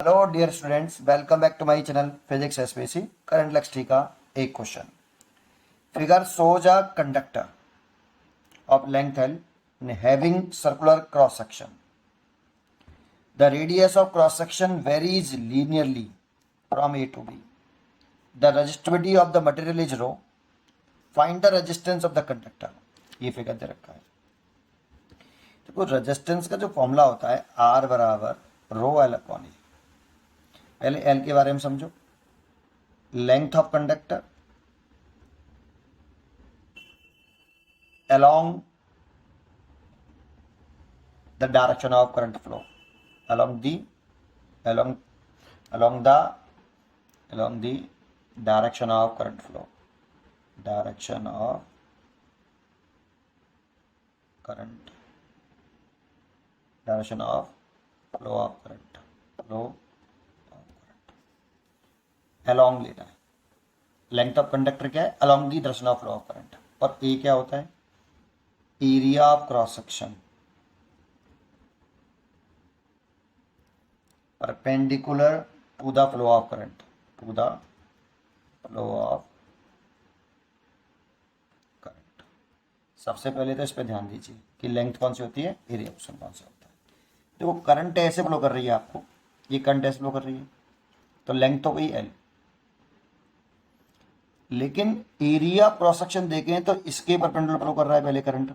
Hello dear students, welcome back to my channel physics SPC. Current lecture का एक question. Figure shows a conductor of length L having circular cross section. The radius of cross section varies linearly from A to B. The resistivity of the material is rho. Find the resistance of the conductor. ये figure दे रखा है। देखो resistance का जो formula होता है R बराबर रो L upon ए। पहले एल के बारे में समझो। Length of conductor along the direction of current flow, along the direction of current flow, direction of current, direction of flow of current, along लेना है। लेंथ ऑफ कंडक्टर क्या है? along the direction of flow of current। और ए क्या होता है? Area of cross section perpendicular to the flow of current, to the flow of current. सबसे पहले तो इस पे ध्यान दीजिए कि लेंथ कौन सी होती है, एरिया ऑप्शन कौन सा होता है। देखो करंट ऐसे फ्लो कर रही है, आपको ये करंट ऐसे फ्लो कर रही है तो लेंथ तो गई एल, लेकिन एरिया क्रॉस सेक्शन देखें तो इसके परपेंडिकुलर फ्लो कर रहा है पहले करंट,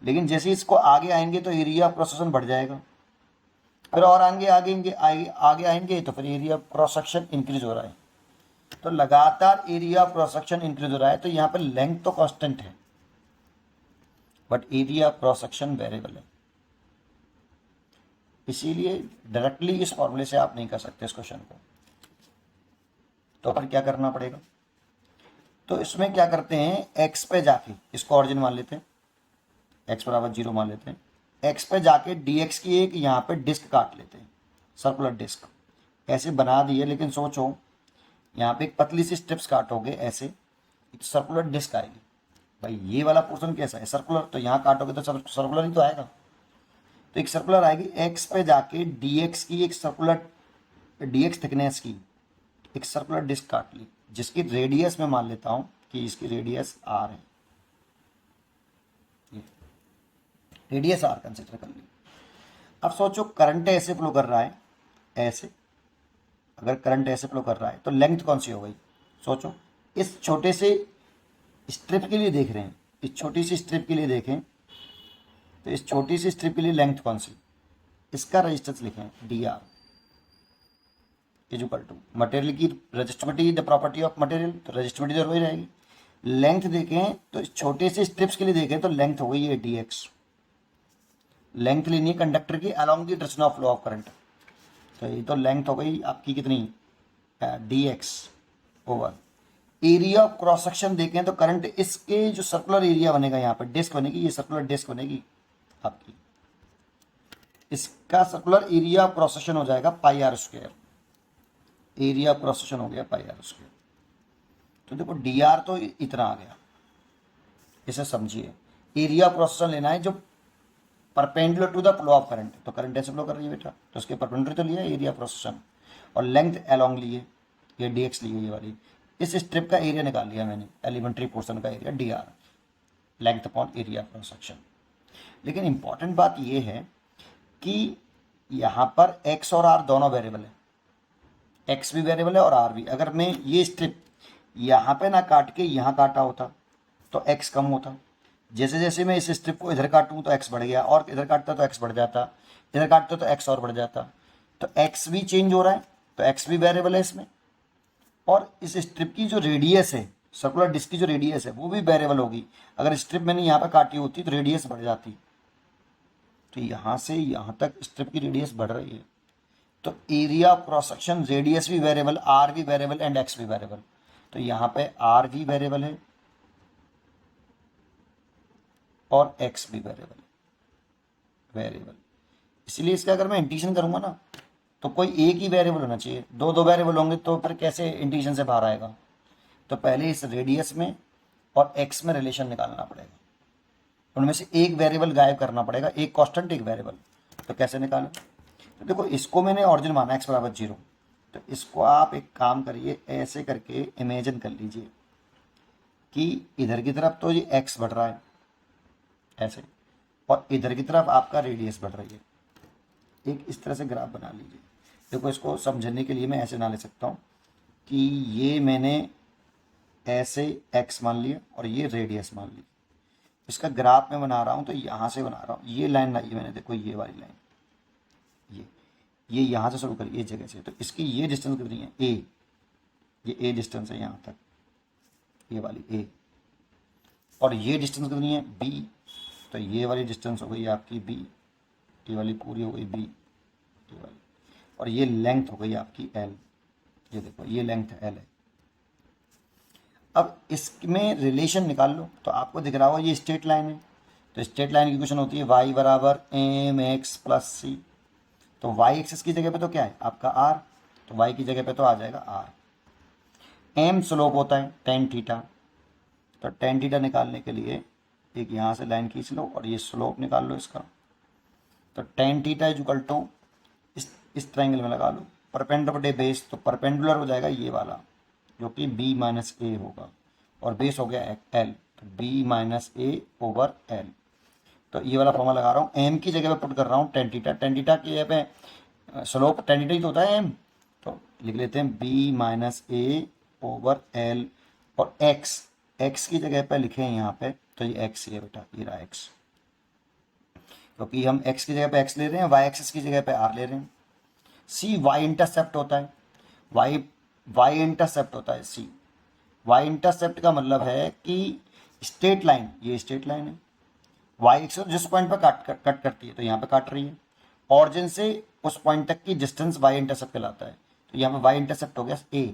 लेकिन जैसे इसको आगे आएंगे तो एरिया क्रॉस सेक्शन बढ़ जाएगा, फिर और आगे आएंगे तो फिर एरिया क्रॉस सेक्शन इंक्रीज हो रहा है। तो लगातार एरिया क्रॉस सेक्शन इंक्रीज हो रहा है, तो यहाँ पर लेंथ तो कांस्टेंट है but area cross section variable है। इसीलिए डायरेक्टली इस फॉर्मूले से आप नहीं कर सकते इस क्वेश्चन को। तो फिर क्या करना पड़ेगा? तो इसमें क्या करते हैं, एक्स पे जाके इसको ऑरिजिन मान लेते हैं, एक्स बराबर 0 मान लेते हैं। एक्स पे जाके dx की एक यहाँ पे डिस्क काट लेते हैं, सर्कुलर डिस्क ऐसे बना दिए। लेकिन सोचो यहाँ पे एक पतली सी स्ट्रिप्स काटोगे ऐसे, एक सर्कुलर डिस्क आएगी। भाई ये वाला पोर्शन कैसा है? सर्कुलर। तो यहाँ काटोगे तो सर्कुलर ही तो आएगा। तो एक सर्कुलर आएगी। एक्स पे जाके dx की एक सर्कुलर, dx थिकनेस की एक सर्कुलर डिस्क काट ली, जिसकी रेडियस में मान लेता हूँ कि इसकी रेडियस r है। रेडियस आर कंसिडर कर ली। अब सोचो करंट ऐसे फ्लो कर रहा है, ऐसे अगर करंट ऐसे फ्लो कर रहा है तो लेंथ कौन सी हो गई? सोचो इस छोटे से स्ट्रिप के लिए देख रहे हैं, इस छोटी सी स्ट्रिप के लिए देखें तो इस छोटी सी स्ट्रिप के लिए लेंथ कौन सी? इसका रेजिस्टेंस लिखें D R equal to material की resistivity, the property of material, तो रेजिस्टिविटी तो वही रहेगी। लेंथ देखें तो इस छोटे से स्ट्रिप्स के लिए देखें तो लेंथ हो गई है डी एक्स। लेंथ लेनी है कंडक्टर की along the direction of flow of current, तो ये तो लेंथ हो गई आपकी कितनी, D x over area of cross section देखें तो करंट इसके जो सर्कुलर एरिया बनेगा, यहाँ पर डिस्क बनेगी, ये सर्कुलर डिस्क बनेगी आपकी, इसका circular area of cross section हो जाएगा pi r square. Area of cross section हो गया पाई आर स्क्वायर। तो देखो डी आर तो इतना आ गया, इसे समझिए। एरिया ऑफ क्रॉस सेक्शन लेना है जो perpendicular to the flow of current, तो करंट ऐसे फ्लो कर रही है बेटा, तो उसके परपेंडिकुलर तो लिया एरिया क्रॉस सेक्शन, और लेंथ अलोंग लिए, ये dx ली ये वाली। इस स्ट्रिप का एरिया निकाल लिया मैंने, एलिमेंट्री पोर्शन का area dr, length upon area cross section. लेकिन इंपॉर्टेंट बात ये है कि यहाँ पर x और r दोनों वेरिएबल है, x भी वेरिएबल है और r भी। अगर मैं ये स्ट्रिप यहाँ पे ना काट के यहाँ काटा होता तो x कम होता। जैसे जैसे मैं इस स्ट्रिप को इधर काटूँ तो x बढ़ गया, और इधर काटता तो x बढ़ जाता, इधर काटता तो x और बढ़ जाता। तो x भी चेंज हो रहा है, तो x भी वेरिएबल है इसमें, और इस स्ट्रिप की जो रेडियस है, सर्कुलर डिस्क की जो रेडियस है वो भी वेरिएबल होगी। अगर स्ट्रिप मैंने यहाँ पर काटी होती तो रेडियस बढ़ जाती, तो यहाँ से यहाँ तक स्ट्रिप की रेडियस बढ़ रही है, तो area of cross section radius भी वेरिएबल, r भी वेरिएबल एंड x भी वेरिएबल। तो यहाँ पे r भी वेरिएबल है और x भी वेरिएबल। इसलिए इसका अगर मैं इंटीग्रेशन करूंगा ना तो कोई एक ही वेरिएबल होना चाहिए, दो वेरिएबल होंगे तो फिर कैसे इंटीग्रेशन से बाहर आएगा? तो पहले इस रेडियस में और x में रिलेशन निकालना पड़ेगा, उनमें से एक वेरिएबल गायब करना पड़ेगा, एक कांस्टेंट एक वेरिएबल। तो कैसे निकालें? तो देखो इसको मैंने ऑरिजिन माना x बराबर 0, तो इसको आप एक काम करिए, ऐसे करके इमेजिन कर लीजिए कि इधर की तरफ तो ये x बढ़ रहा है ऐसे, और इधर की तरफ आपका रेडियस बढ़ रही है। एक इस तरह से ग्राफ बना लीजिए। देखो इसको समझने के लिए मैं ऐसे ना ले सकता हूँ कि ये मैंने ऐसे x मान लिया और ये रेडियस मान ली, इसका ग्राफ मैं बना रहा हूँ तो यहाँ से बना रहा हूँ। ये लाइन लाई मैंने, देखो ये वाली लाइन, ये यहाँ से शुरू करी इस जगह से, तो इसकी ये डिस्टेंस कितनी है a, ये a डिस्टेंस है यहाँ तक, ये वाली a, और ये डिस्टेंस कितनी है b, तो ये वाली डिस्टेंस हो गई आपकी b, ये वाली पूरी हो गई b, ये वाली, और ये लेंथ हो गई आपकी l, ये देखो ये लेंथ l है। अब इसमें रिलेशन निकाल लो, तो आपको दिख रहा होगा ये स्ट्रेट लाइन है, तो स्ट्रेट लाइन की इक्वेशन होती है y बराबर mx प्लस c, तो y एक्सिस की जगह पे तो क्या है आपका r, तो y की जगह पे तो आ जाएगा r। m स्लोप होता है tan थीटा, तो tan थीटा निकालने के लिए एक यहाँ से लाइन खींच लो और ये स्लोप निकाल लो इसका, तो tan theta is equal to इस ट्रायंगल में लगा लो परपेंडिकुलर बेस, तो परपेंडिकुलर हो जाएगा ये वाला जो कि b माइनस ए होगा, और बेस हो गया l, तो b माइनस ए ओवर l। तो ये वाला फॉर्मूला लगा रहा हूँ, m की जगह पे पुट कर रहा हूँ tan थीटा, tan थीटा की जगह पे स्लोप tan थीटा ही तो होता है m, तो लिख लेते हैं b माइनस ए ओवर l, और x की जगह पे लिखे हैं यहाँ पे, तो ये x ही है बेटा, ये रहा x, क्योंकि हम x की जगह पे x ले रहे हैं, y एक्सिस की जगह पे r ले रहे हैं। c y इंटरसेप्ट होता है, y इंटरसेप्ट होता है c, y इंटरसेप्ट का मतलब है कि स्ट्रेट लाइन, ये स्ट्रेट लाइन है, y एक्सिस जिस पॉइंट पर कट करती है तो यहाँ पे काट रही है, ऑरिजिन से उस पॉइंट तक की डिस्टेंस y इंटरसेप्ट कहलाता है, तो यहाँ पे y इंटरसेप्ट हो गया a,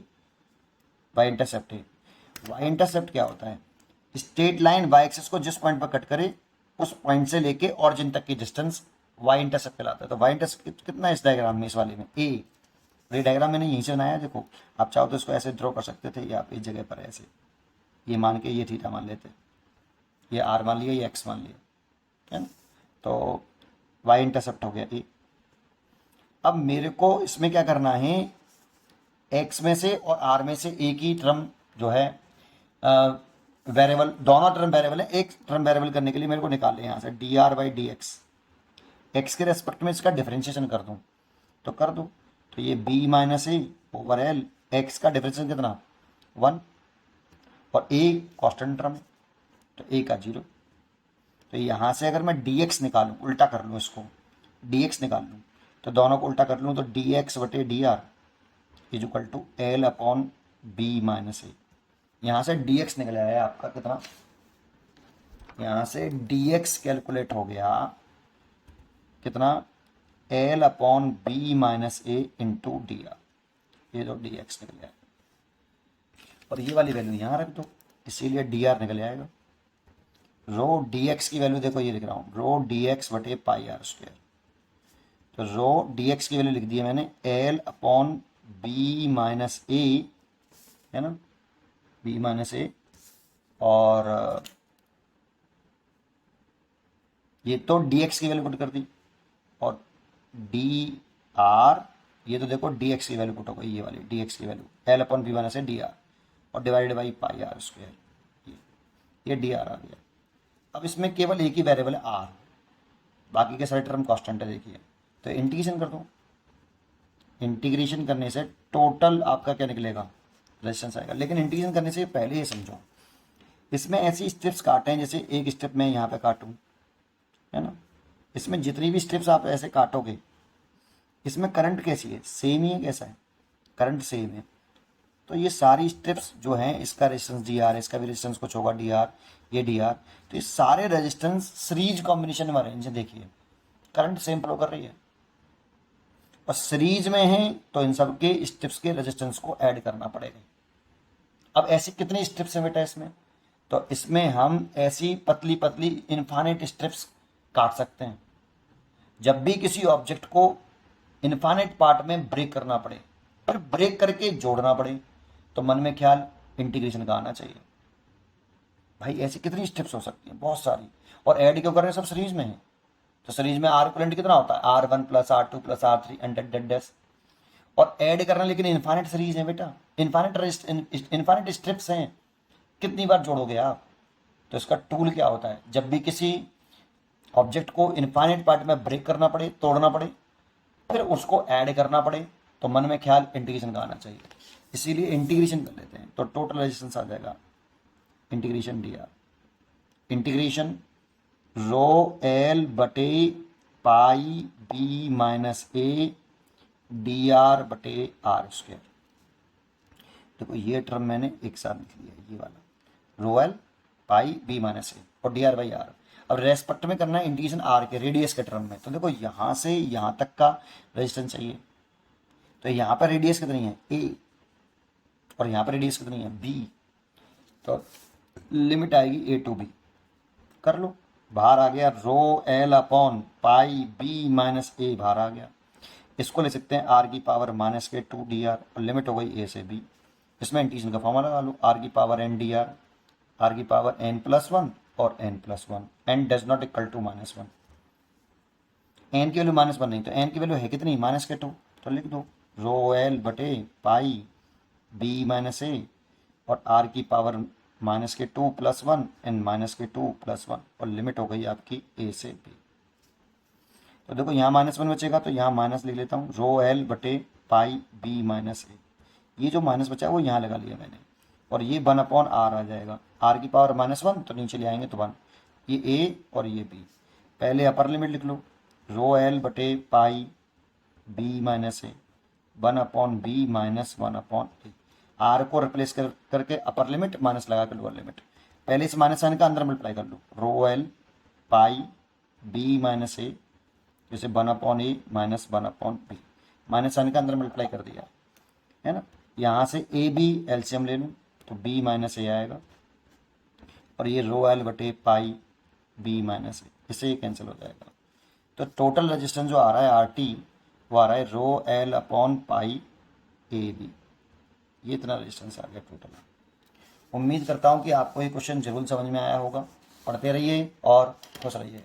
y इंटरसेप्ट है। y इंटरसेप्ट क्या होता है, स्ट्रेट लाइन y एक्सिस को जिस पॉइंट पर कट करे उस पॉइंट से लेके ऑरिजिन तक की डिस्टेंस y इंटरसेप्ट कहलाता है। तो y इंटरसेप्ट कितना है इस डायग्राम में, इस वाले में a, ये डायग्राम मैंने यहीं से बनाया, देखो आप चाहो तो इसको ऐसे ड्रॉ कर सकते थे, या आप इस जगह पर ऐसे ये मान के ये थीटा मान लेते, ये r मान लिया, ये x मान लिया, है ना, तो y इंटरसेप्ट हो गया a। अब मेरे को इसमें क्या करना है, x में से और r में से एक ही टर्म जो है वेरिएबल, दोनों टर्म वेरिएबल है, एक टर्म वेरिएबल करने के लिए मेरे को निकाल लें यहाँ से dr बाई डी एक्स के रेस्पेक्ट में इसका डिफरेंशिएशन कर दूँ तो कर दूँ, तो ये b माइनस ए ओवर एल, एक्स का डिफरेंशिएशन कितना 1, और a कॉन्स्टेंट टर्म है तो a का 0, तो यहाँ से अगर मैं dx निकालूँ, उल्टा कर लूँ इसको, dx निकाल लूँ तो दोनों को उल्टा कर लूँ, तो dx बटे dr is equal to L upon b minus a. यहाँ से dx निकल आया आपका कितना, यहाँ से dx कैलकुलेट हो गया कितना, एल अपॉन बी माइनस ए इंटू डी आर, ये जो dx निकल आया, और ये वाली वैल्यू यहाँ रख दो, इसीलिए dr निकल आएगा। रो dx की वैल्यू देखो ये लिख रहा हूँ, रो dx बटे पाई आर स्क्वायर, तो रो dx की वैल्यू लिख दी है मैंने एल अपॉन बी माइनस ए, है ना, बी माइनस ए, और ये तो dx की वैल्यू पुट कर दी, और डी आर, ये तो देखो dx की वैल्यू पुट हो गई, ये वाली dx की value L upon b minus a D R, और divided by pi r square, ये डी आर आ गया। अब इसमें केवल एक ही वेरिएबल है r, बाकी के सारे टर्म कांस्टेंट है, देखिए, तो इंटीग्रेशन कर दो, इंटीग्रेशन करने से टोटल आपका क्या निकलेगा, रेजिस्टेंस आएगा। लेकिन इंटीग्रेशन करने से पहले ये समझो, इसमें ऐसी स्टेप्स काटे हैं, जैसे एक स्टेप मैं यहाँ पे काटूँ, है ना, इसमें जितनी भी स्टेप्स आप ऐसे काटोगे, इसमें करंट कैसी है, सेम ही है, कैसा है, करंट सेम है, तो ये सारी स्टेप्स जो हैं, इसका रेजिस्टेंस डी आर, इसका भी रेजिस्टेंस कुछ होगा डी आर, ये डी आर, तो ये सारे रेजिस्टेंस सीरीज कॉम्बिनेशन में आ रहे हैं, इनसे देखिए करंट सेम फ्लो कर रही है, और सीरीज में है तो इन सब के स्टेप्स के रेजिस्टेंस को ऐड करना पड़ेगा। अब ऐसी कितनी स्टेप्स हैं बेटा इसमें, तो इसमें हम ऐसी पतली पतली इनफाइनाइट स्टेप्स काट सकते हैं। जब भी किसी ऑब्जेक्ट को इनफाइनाइट पार्ट में ब्रेक करना पड़े, फिर ब्रेक करके जोड़ना पड़े, तो मन में ख्याल इंटीग्रेशन का आना चाहिए। भाई ऐसी कितनी स्टेप्स हो सकती हैं, बहुत सारी, और ऐड क्यों कर रहे हैं, सब सीरीज में है, तो सीरीज में आर इक्विवेलेंट कितना होता है, R1 plus R2 plus R3 and dead dash. और ऐड करना, लेकिन इन्फाइनाइट सीरीज है बेटा, इन्फाइनाइट स्ट्रिप्स हैं, कितनी बार जोड़ोगे आप। तो इसका टूल क्या होता है, जब भी किसी ऑब्जेक्ट को इन्फाइनाइट पार्ट में ब्रेक करना पड़े, तोड़ना पड़े, फिर उसको ऐड करना पड़े, तो मन में ख्याल इंटीग्रेशन का आना चाहिए, इसीलिए इंटीग्रेशन कर लेते हैं। तो टोटल रेजिस्टेंस आ जाएगा integration dr, integration rho L बटे pi b minus a D R बटे आर स्क्वायर। देखो ये टर्म मैंने एक साथ लिख लिया, ये वाला रो एल पाई बी माइनस ए और डी आर बाई आर। अब रेस्पेक्ट में करना है इंटीग्रेशन आर के, रेडियस के टर्म में। तो देखो यहाँ से यहाँ तक का रेजिस्टेंस चाहिए, तो यहाँ पर रेडियस कितनी है ए, और यहाँ पर रेडियस कितनी है बी, तो लिमिट आएगी ए टू बी। कर लो, बाहर आ गया rho L upon pi b minus a, बाहर आ गया। इसको ले सकते हैं आर की पावर माइनस के 2 डी आर, और लिमिट हो गई ए से बी। इसमें इंटीग्रेशन का फॉर्मूला लगा लो, आर की पावर एन डी आर की पावर एन प्लस वन और N plus one, N does not equal to minus one. N की वैल्यू माइनस वन नहीं, तो एन की वैल्यू है कितनी, माइनस के 2, तो लिख दो रो एल बटे पाई बी माइनस ए और आर की पावर माइनस के 2 प्लस वन एंड माइनस के 2 प्लस वन, और लिमिट हो गई आपकी ए से बी। तो देखो यहाँ माइनस वन बचेगा, तो यहाँ माइनस लिख लेता हूँ, रो एल बटे पाई बी माइनस ए। ये जो माइनस बचा है वो यहाँ लगा लिया मैंने, और ये 1 अपॉन आर आ जाएगा, आर की पावर माइनस वन, तो नीचे ले आएंगे तो 1, ये ए और ये बी। पहले अपर लिमिट लिख लो, रो एल बटे pi b minus a 1 upon b minus 1 upon a. R को रिप्लेस करके अपर लिमिट माइनस लगा कर लोअर लिमिट, पहले इस माइनस साइन का अंदर मल्टीप्लाई कर लो, rho L pi b minus a, जैसे 1 upon a minus 1 upon b, minus sign का अंदर मल्टीप्लाई कर दिया है ना। यहाँ से ए बी एलसीएम ले लूँ तो बी माइनस ए आएगा, और ये रो एल बटे पाई बी माइनस ए, इससे ये कैंसिल हो जाएगा। तो टोटल रेजिस्टेंस जो आ रहा है आर टी, वो आ रहा है rho L upon pi A B, ये इतना रेजिस्टेंस आ गया टोटल। उम्मीद करता हूँ कि आपको ये क्वेश्चन जरूर समझ में आया होगा। पढ़ते रहिए और खुश रहिए।